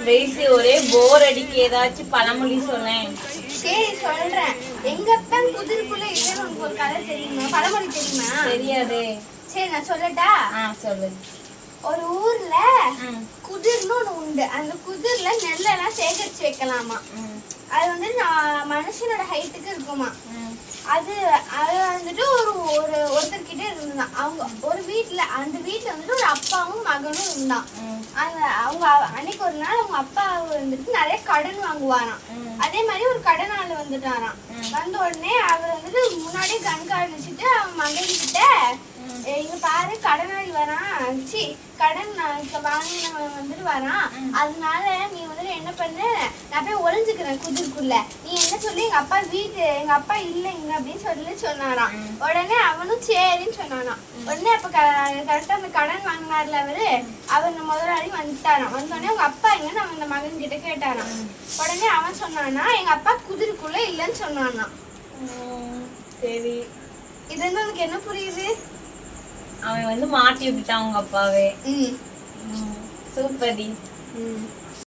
பேசி ஒரே போர் அடிக்கு, ஏதாச்சும் பழமொழி சொன்னேன். சரி சொல்றேன். எங்க அப்பா குதிரைக்குள்ள இல்லன்னு உனக்கு ஒரு கதை தெரியுமா? பழமொழி தெரியுமா? தெரியாது. சரி நான் சொல்லட்டா? சொல்லு. ஒரு ஊர்ல குதிர்னு ஒண்ணு உண்டு. அந்த குதிர்ல நெல்லெல்லாம் சேகரிச்சு வைக்கலாமா. அது வந்து மனுஷனோட ஹைட்டுக்கு இருக்குமா. அது வந்துட்டு ஒருத்தர்கிட்ட இருந்தான். அவங்க ஒரு வீட்டுல, அந்த வீட்டுல வந்துட்டு ஒரு அப்பாவும் மகனும் இருந்தான். அவங்க அன்னைக்கு ஒரு நாள் அவங்க அப்பா வந்துட்டு நிறைய கடன் வாங்குவாராம். அதே மாதிரி ஒரு கடனாளி வந்துட்டாராம். வந்த உடனே அவர் வந்துட்டு முன்னாடியே கண்காணிச்சுட்டு அவன் மகன் கிட்ட, இங்க பாரு கடனாளி வரான், கடன் வாங்கினவன் வந்துட்டு வரான், அதனால நீ வந்துட்டு என்ன பண்ணு, நான் போய் ஒளிஞ்சுக்கிறேன் குதிர்க்குள்ள, நீ என்ன சொல்லி எங்க அப்பா இல்லைங்க அப்படின்னு சொன்னாராம். உடனே அவனும் சரின்னு சொன்னானாம். உடனே அப்ப கரெக்டா அந்த கடன் வாங்கினார்ல அவர் முதலாளி வந்துட்டாராம். வந்தோடனே உங்க அப்பா எங்கன்னு அவன் அந்த மகன் கிட்ட கேட்டாராம். உடனே அவன் சொன்னானா எங்க அப்பா குதிர்க்குள்ள இல்லைன்னு சொன்னானா. சரி, இது வந்து உனக்கு என்ன புரியுது? அவன் வந்து மாட்டி விட்டுட்டான் உங்க அப்பாவே. Super D.